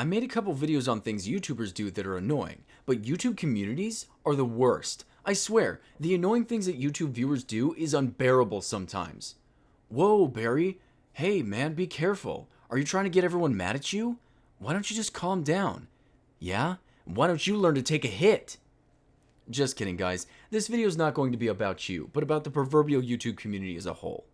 I made a couple videos on things YouTubers do that are annoying, but YouTube communities are the worst. I swear, the annoying things that YouTube viewers do is unbearable sometimes. Whoa, Barry. Hey, man, be careful. Are you trying to get everyone mad at you? Why don't you just calm down? Yeah? Why don't you learn to take a hit? Just kidding, guys. This video is not going to be about you, but about the proverbial YouTube community as a whole.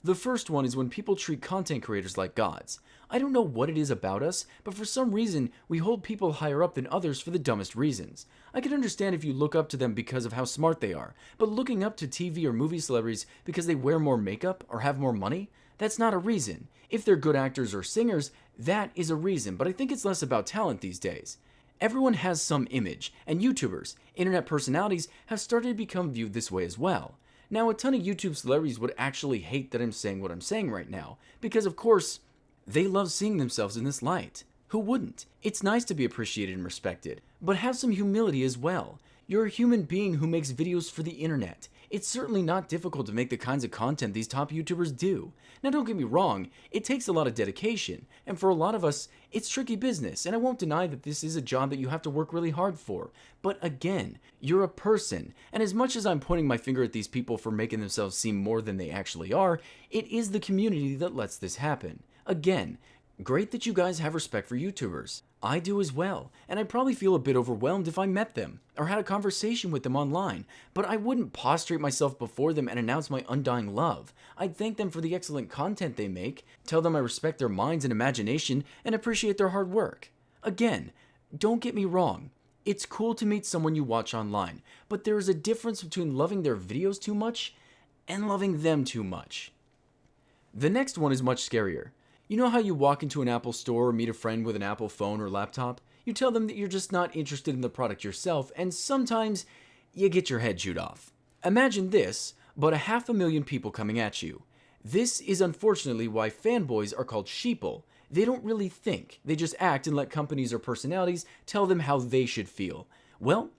The first one is when people treat content creators like gods. I don't know what it is about us, but for some reason, we hold people higher up than others for the dumbest reasons. I can understand if you look up to them because of how smart they are, but looking up to TV or movie celebrities because they wear more makeup or have more money? That's not a reason. If they're good actors or singers, that is a reason, but I think it's less about talent these days. Everyone has some image, and YouTubers, internet personalities, have started to become viewed this way as well. Now, a ton of YouTube celebrities would actually hate that I'm saying what I'm saying right now, because of course, they love seeing themselves in this light. Who wouldn't? It's nice to be appreciated and respected, but have some humility as well. You're a human being who makes videos for the internet. It's certainly not difficult to make the kinds of content these top YouTubers do. Now don't get me wrong, it takes a lot of dedication, and for a lot of us, it's tricky business, and I won't deny that this is a job that you have to work really hard for. But again, you're a person, and as much as I'm pointing my finger at these people for making themselves seem more than they actually are, it is the community that lets this happen. Again, great that you guys have respect for YouTubers. I do as well, and I'd probably feel a bit overwhelmed if I met them, or had a conversation with them online, but I wouldn't prostrate myself before them and announce my undying love. I'd thank them for the excellent content they make, tell them I respect their minds and imagination, and appreciate their hard work. Again, don't get me wrong, it's cool to meet someone you watch online, but there is a difference between loving their videos too much and loving them too much. The next one is much scarier. You know how you walk into an Apple store or meet a friend with an Apple phone or laptop? You tell them that you're just not interested in the product yourself, and sometimes you get your head chewed off. Imagine this, but 500,000 people coming at you. This is unfortunately why fanboys are called sheeple. They don't really think, they just act and let companies or personalities tell them how they should feel. Well,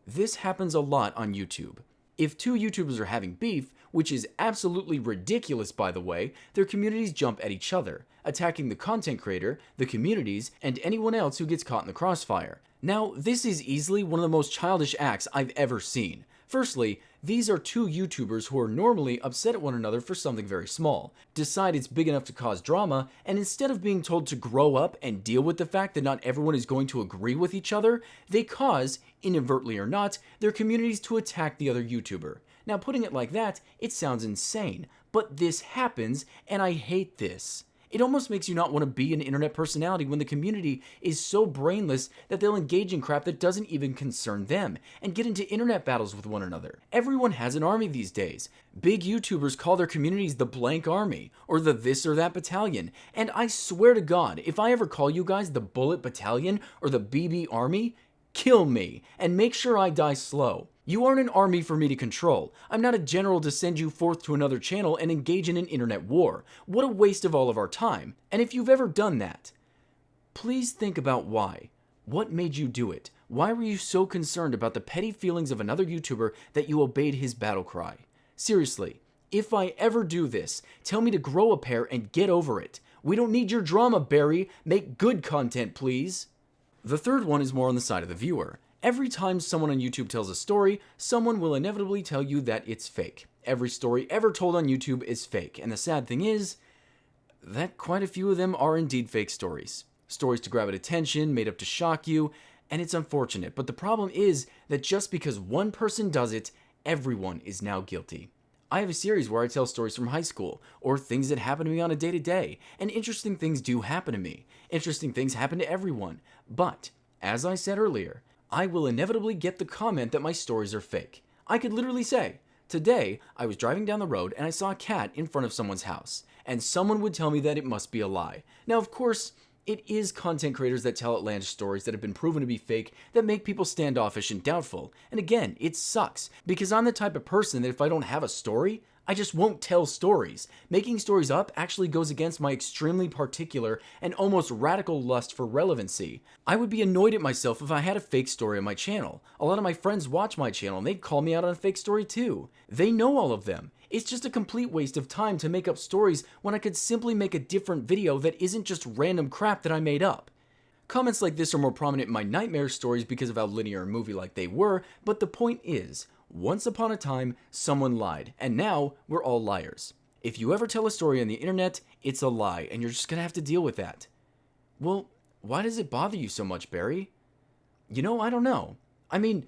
this happens a lot on YouTube. If two YouTubers are having beef, which is absolutely ridiculous by the way, their communities jump at each other, attacking the content creator, the communities, and anyone else who gets caught in the crossfire. Now, this is easily one of the most childish acts I've ever seen. Firstly, these are two YouTubers who are normally upset at one another for something very small, decide it's big enough to cause drama, and instead of being told to grow up and deal with the fact that not everyone is going to agree with each other, they cause, inadvertently or not, their communities to attack the other YouTuber. Now, putting it like that, it sounds insane, but this happens, and I hate this. It almost makes you not want to be an internet personality when the community is so brainless that they'll engage in crap that doesn't even concern them and get into internet battles with one another. Everyone has an army these days. Big YouTubers call their communities the blank army or the this or that battalion. And I swear to God, if I ever call you guys the Bullet Battalion or the BB Army, kill me and make sure I die slow. You aren't an army for me to control. I'm not a general to send you forth to another channel and engage in an internet war. What a waste of all of our time. And if you've ever done that, please think about why. What made you do it? Why were you so concerned about the petty feelings of another YouTuber that you obeyed his battle cry? Seriously, if I ever do this, tell me to grow a pair and get over it. We don't need your drama, Barry. Make good content, please. The third one is more on the side of the viewer. Every time someone on YouTube tells a story, someone will inevitably tell you that it's fake. Every story ever told on YouTube is fake, and the sad thing is that quite a few of them are indeed fake stories. Stories to grab attention, made up to shock you, and it's unfortunate, but the problem is that just because one person does it, everyone is now guilty. I have a series where I tell stories from high school, or things that happen to me on a day-to-day, and interesting things do happen to me. Interesting things happen to everyone, but, as I said earlier, I will inevitably get the comment that my stories are fake. I could literally say, today I was driving down the road and I saw a cat in front of someone's house, and someone would tell me that it must be a lie. Now, of course, it is content creators that tell outlandish stories that have been proven to be fake that make people standoffish and doubtful. And again, it sucks, because I'm the type of person that if I don't have a story, I just won't tell stories. Making stories up actually goes against my extremely particular and almost radical lust for relevancy. I would be annoyed at myself if I had a fake story on my channel. A lot of my friends watch my channel and they'd call me out on a fake story too. They know all of them. It's just a complete waste of time to make up stories when I could simply make a different video that isn't just random crap that I made up. Comments like this are more prominent in my nightmare stories because of how linear and movie-like they were, but the point is, once upon a time, someone lied, and now we're all liars. If you ever tell a story on the internet, it's a lie, and you're just gonna have to deal with that. Well, why does it bother you so much, Barry? I don't know. I mean,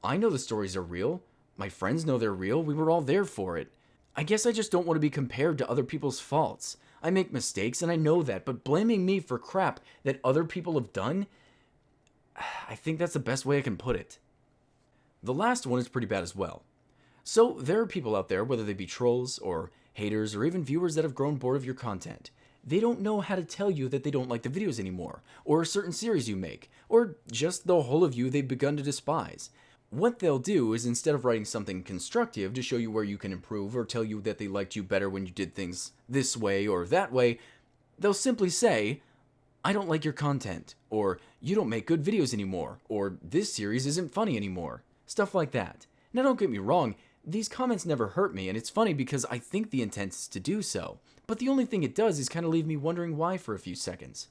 I know the stories are real. My friends know they're real. We were all there for it. I guess I just don't want to be compared to other people's faults. I make mistakes and I know that, but blaming me for crap that other people have done, I think that's the best way I can put it. The last one is pretty bad as well. So there are people out there, whether they be trolls or haters or even viewers that have grown bored of your content. They don't know how to tell you that they don't like the videos anymore, or a certain series you make, or just the whole of you they've begun to despise. What they'll do is, instead of writing something constructive to show you where you can improve or tell you that they liked you better when you did things this way or that way, they'll simply say, I don't like your content, or you don't make good videos anymore, or this series isn't funny anymore. Stuff like that. Now don't get me wrong, these comments never hurt me, and it's funny because I think the intent is to do so. But the only thing it does is kind of leave me wondering why for a few seconds.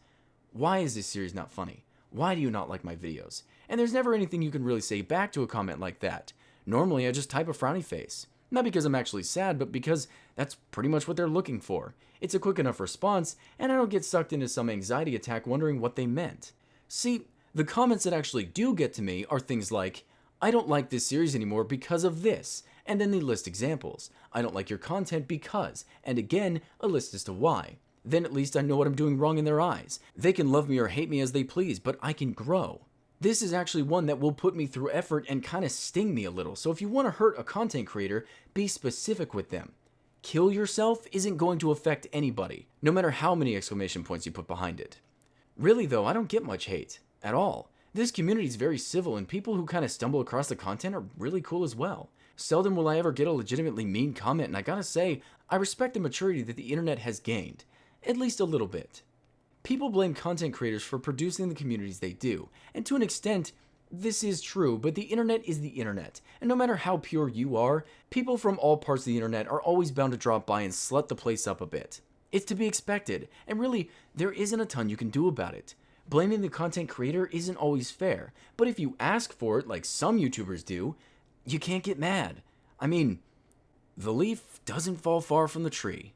Why is this series not funny? Why do you not like my videos? And there's never anything you can really say back to a comment like that. Normally, I just type a frowny face. Not because I'm actually sad, but because that's pretty much what they're looking for. It's a quick enough response, and I don't get sucked into some anxiety attack wondering what they meant. See, the comments that actually do get to me are things like, I don't like this series anymore because of this, and then they list examples. I don't like your content because, and again, a list as to why. Then at least I know what I'm doing wrong in their eyes. They can love me or hate me as they please, but I can grow. This is actually one that will put me through effort and kind of sting me a little, so if you want to hurt a content creator, be specific with them. Kill yourself isn't going to affect anybody, no matter how many exclamation points you put behind it. Really though, I don't get much hate, at all. This community is very civil, and people who kind of stumble across the content are really cool as well. Seldom will I ever get a legitimately mean comment, and I gotta say, I respect the maturity that the internet has gained. At least a little bit. People blame content creators for producing the communities they do, and to an extent, this is true, but the internet is the internet, and no matter how pure you are, people from all parts of the internet are always bound to drop by and slut the place up a bit. It's to be expected, and really, there isn't a ton you can do about it. Blaming the content creator isn't always fair, but if you ask for it like some YouTubers do, you can't get mad. I mean, the leaf doesn't fall far from the tree.